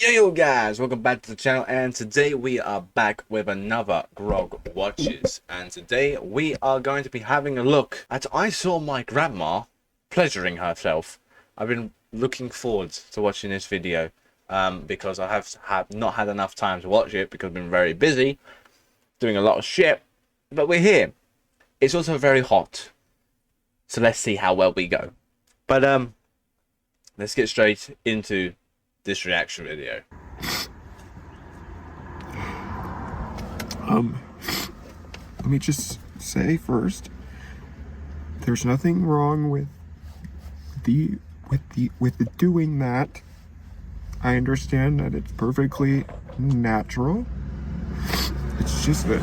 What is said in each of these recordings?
Yo guys, welcome back to the channel, and today we are back with another Grog Watches, and today we are going to be having a look at I saw my grandma pleasuring herself. I've been looking forward to watching this video because I have not had enough time to watch it because I've been very busy doing a lot of shit, but we're here. It's also very hot, so let's see how well we go. But let's get straight into this reaction video. Let me just say first, there's nothing wrong with doing that. I understand that it's perfectly natural. It's just that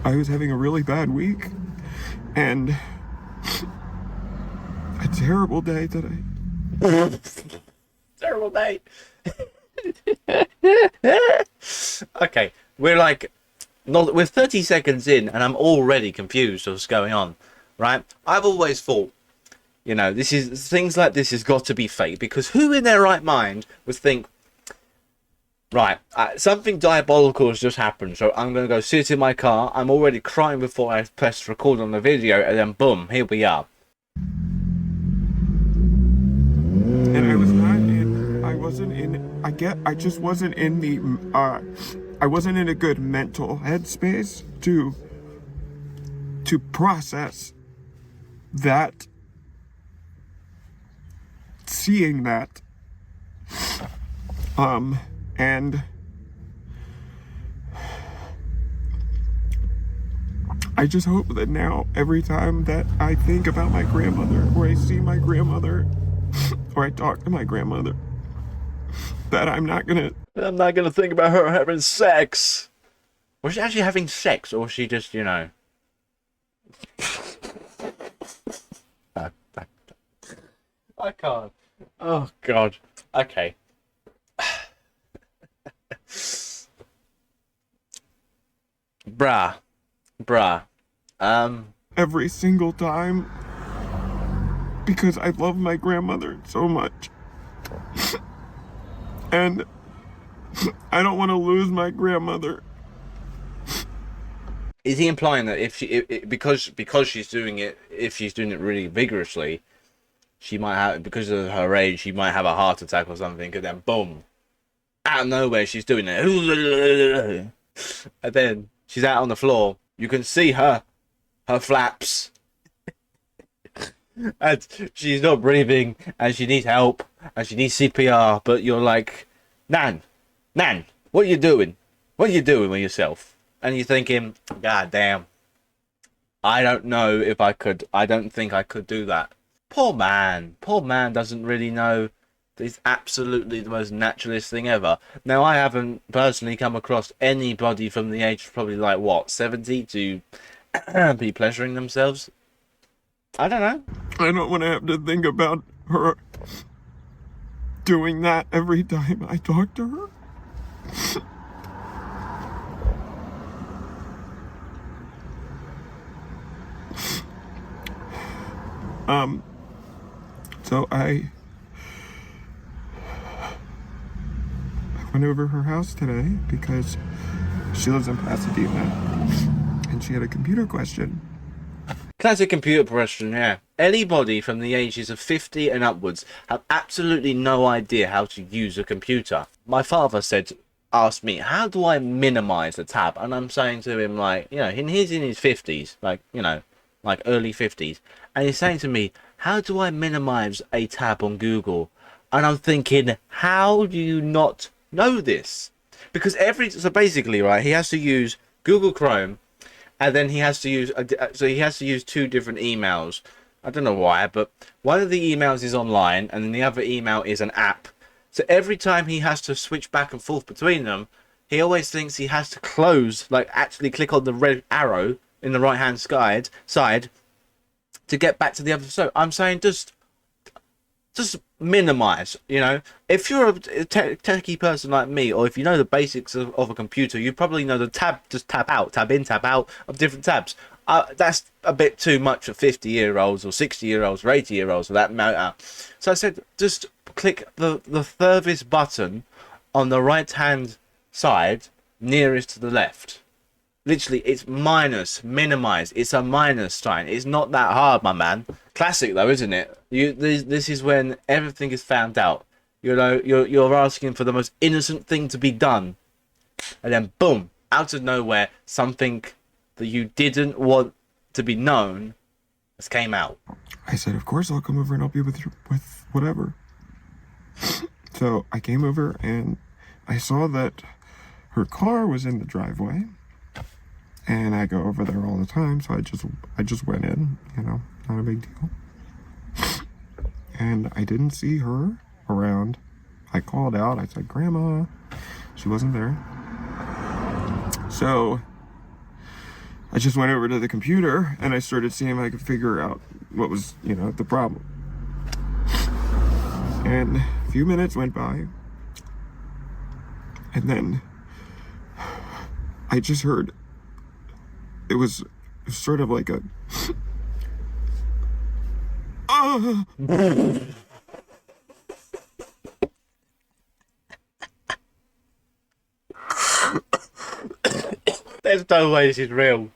I was having a really bad week and a terrible day today. Terrible day. Okay, we're 30 seconds in and I'm already confused what's going on, right? I've always thought, you know, things like this has got to be fake, because who in their right mind would think, right, something diabolical has just happened, so I'm going to go sit in my car, I'm already crying before I press record on the video, and then boom, here we are. And I just wasn't in I wasn't in a good mental headspace to process that, seeing that, and I just hope that now every time that I think about my grandmother, or I see my grandmother, or I talk to my grandmother, that I'm not gonna think about her having sex. Was she actually having sex, or was she just, you know? I can't. Oh God. Okay. Bruh. every single time, because I love my grandmother so much. And I don't want to lose my grandmother. Is he implying that because she's doing it, if she's doing it really vigorously, she might have, because of her age, she might have a heart attack or something, and then boom, out of nowhere she's doing it, and then she's out on the floor. You can see her flaps, and she's not breathing, and she needs help, and she needs CPR. But you're like, Nan, what are you doing? What are you doing with yourself? And you're thinking, God damn, I don't know if I could. I don't think I could do that. Poor man doesn't really know. It's absolutely the most naturalist thing ever. Now, I haven't personally come across anybody from the age of probably like, what, 70 to be pleasuring themselves. I don't know. I don't want to have to think about her doing that every time I talk to her. So I went over her house today because she lives in Pasadena and she had a computer question. Classic computer question, yeah. Anybody from the ages of 50 and upwards have absolutely no idea how to use a computer. My father asked me, how do I minimize the tab? And I'm saying to him, like, you know, he's in his 50s, like, you know, like early 50s. And he's saying to me, how do I minimize a tab on Google? And I'm thinking, how do you not know this? Because so basically, right, he has to use Google Chrome, and then he has to use two different emails. I don't know why, but one of the emails is online, and then the other email is an app. So every time he has to switch back and forth between them, he always thinks he has to close, like actually click on the red arrow in the right hand side to get back to the other. So I'm saying just minimize, you know. If you're a techie person like me, or if you know the basics of a computer, you probably know the tab out, tab in, tab out of different tabs. That's a bit too much for 50-year-olds or 60-year-olds or 80-year-olds for that matter. So I said, just click the furthest button on the right hand side nearest to the left. Literally, it's minus, minimize. It's a minus sign. It's not that hard, my man. Classic though, isn't it? This is when everything is found out. You know, you're asking for the most innocent thing to be done, and then boom, out of nowhere, something that you didn't want to be known has came out. I said, of course I'll come over and help you with whatever. So I came over and I saw that her car was in the driveway, and I go over there all the time, so I just went in, you know, not a big deal. And I didn't see her around. I called out, I said, Grandma. She wasn't there. So I just went over to the computer and I started seeing if I could figure out what was, you know, the problem. And a few minutes went by, and then I just heard, it was sort of like a There's no way this is real.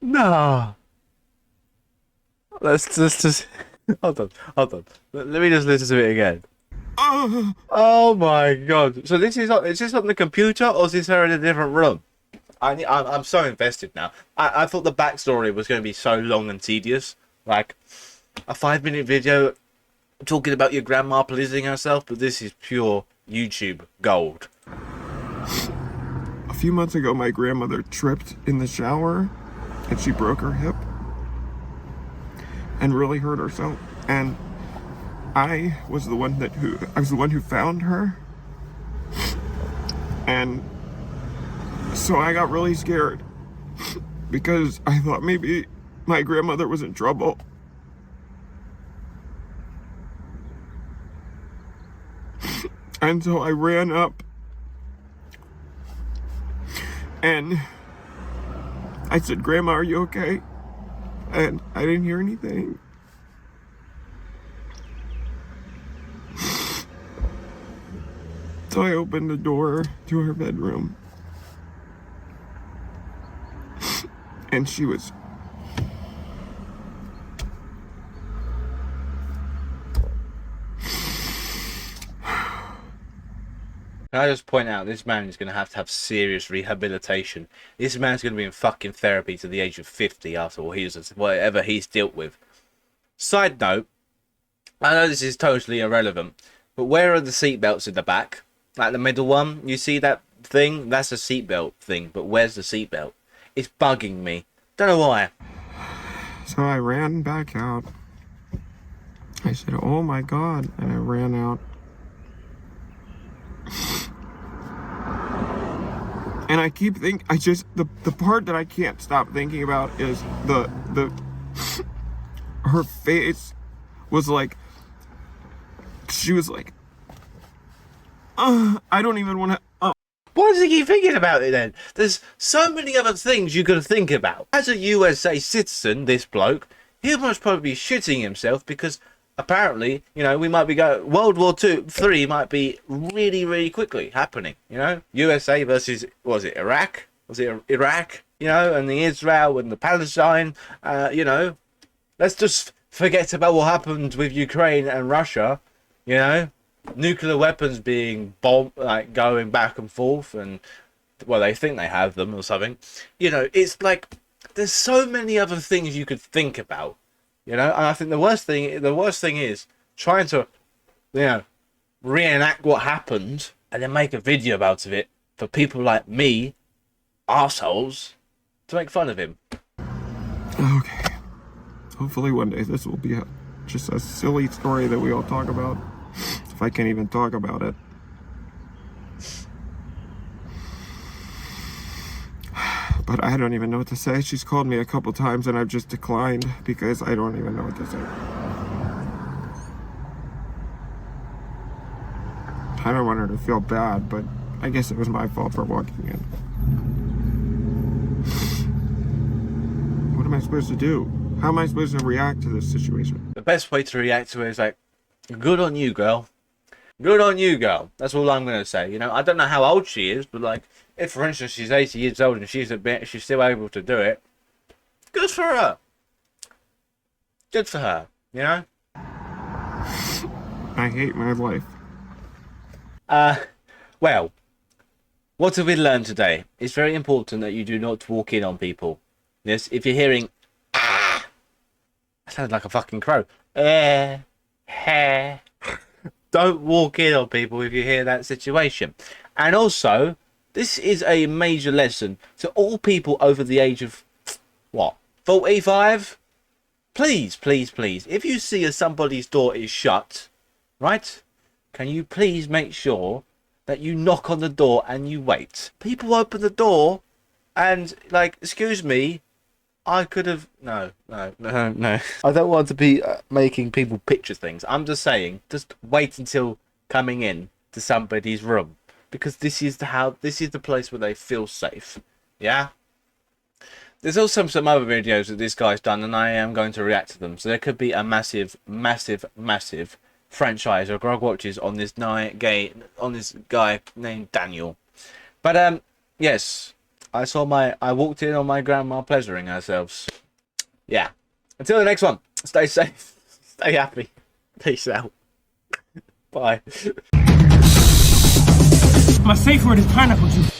No. Let's just hold on. Let me just listen to it again. Oh my god! So is this on the computer, or is this her in a different room? I'm so invested now. I thought the backstory was going to be so long and tedious, like a 5-minute video talking about your grandma pleasing herself, but this is pure YouTube gold. A few months ago, my grandmother tripped in the shower and she broke her hip and really hurt herself. And I was the one who found her. And so I got really scared because I thought maybe my grandmother was in trouble. And so I ran up and I said, Grandma, are you okay? And I didn't hear anything. So I opened the door to her bedroom. And she was... Can I just point out, this man is going to have serious rehabilitation. This man's going to be in fucking therapy to the age of 50 after whatever he's dealt with. Side note, I know this is totally irrelevant, but where are the seatbelts in the back? Like the middle one, you see that thing? That's a seatbelt thing, but where's the seatbelt? It's bugging me. Don't know why. So I ran back out. I said, oh my God, and I ran out. And I keep thinking, the part that I can't stop thinking about is her face was like, she was like, I don't even want to, Why does he keep thinking about it then? There's so many other things you could think about. As a USA citizen, this bloke, he must probably be shitting himself because apparently, you know, we might be going, World War III might be really, really quickly happening, you know? USA versus, was it Iraq? Was it Iraq? You know, and the Israel and the Palestine, you know? Let's just forget about what happened with Ukraine and Russia, you know? Nuclear weapons being bombed, like going back and forth, and, well, they think they have them or something. You know, it's like, there's so many other things you could think about. You know, and I think the worst thing is trying to, you know, reenact what happened and then make a video about it for people like me, assholes, to make fun of him. okay. Hopefully one day this will be just a silly story that we all talk about, if I can even talk about it. But I don't even know what to say. She's called me a couple times and I've just declined because I don't even know what to say. I don't want her to feel bad, but I guess it was my fault for walking in. What am am I supposed to do? How am I supposed to react to this situation? The best way to react to it is like, good on you, girl. Good on you, girl. That's all I'm gonna say. You know, I don't know how old she is, but like, if for instance she's 80 years old and she's still able to do it, good for her. Good for her. You know. I hate my life. Well, what have we learned today? It's very important that you do not walk in on people. Yes, if you're hearing, that sounds like a fucking crow. Don't walk in on people if you hear that situation. And also, this is a major lesson to all people over the age of, what, 45? Please, please, please, if you see somebody's door is shut, right, can you please make sure that you knock on the door and you wait? People open the door and, like, excuse me, I could have... No. I don't want to be making people picture things. I'm just saying, just wait until coming in to somebody's room. Because this is the place where they feel safe. Yeah? There's also some other videos that this guy's done, and I am going to react to them. So there could be a massive, massive, massive franchise or Grog Watches on this guy named Daniel. But yes, I walked in on my grandma pleasuring ourselves. Yeah. Until the next one, stay safe, stay happy, peace out, bye. My safe word is pineapple juice.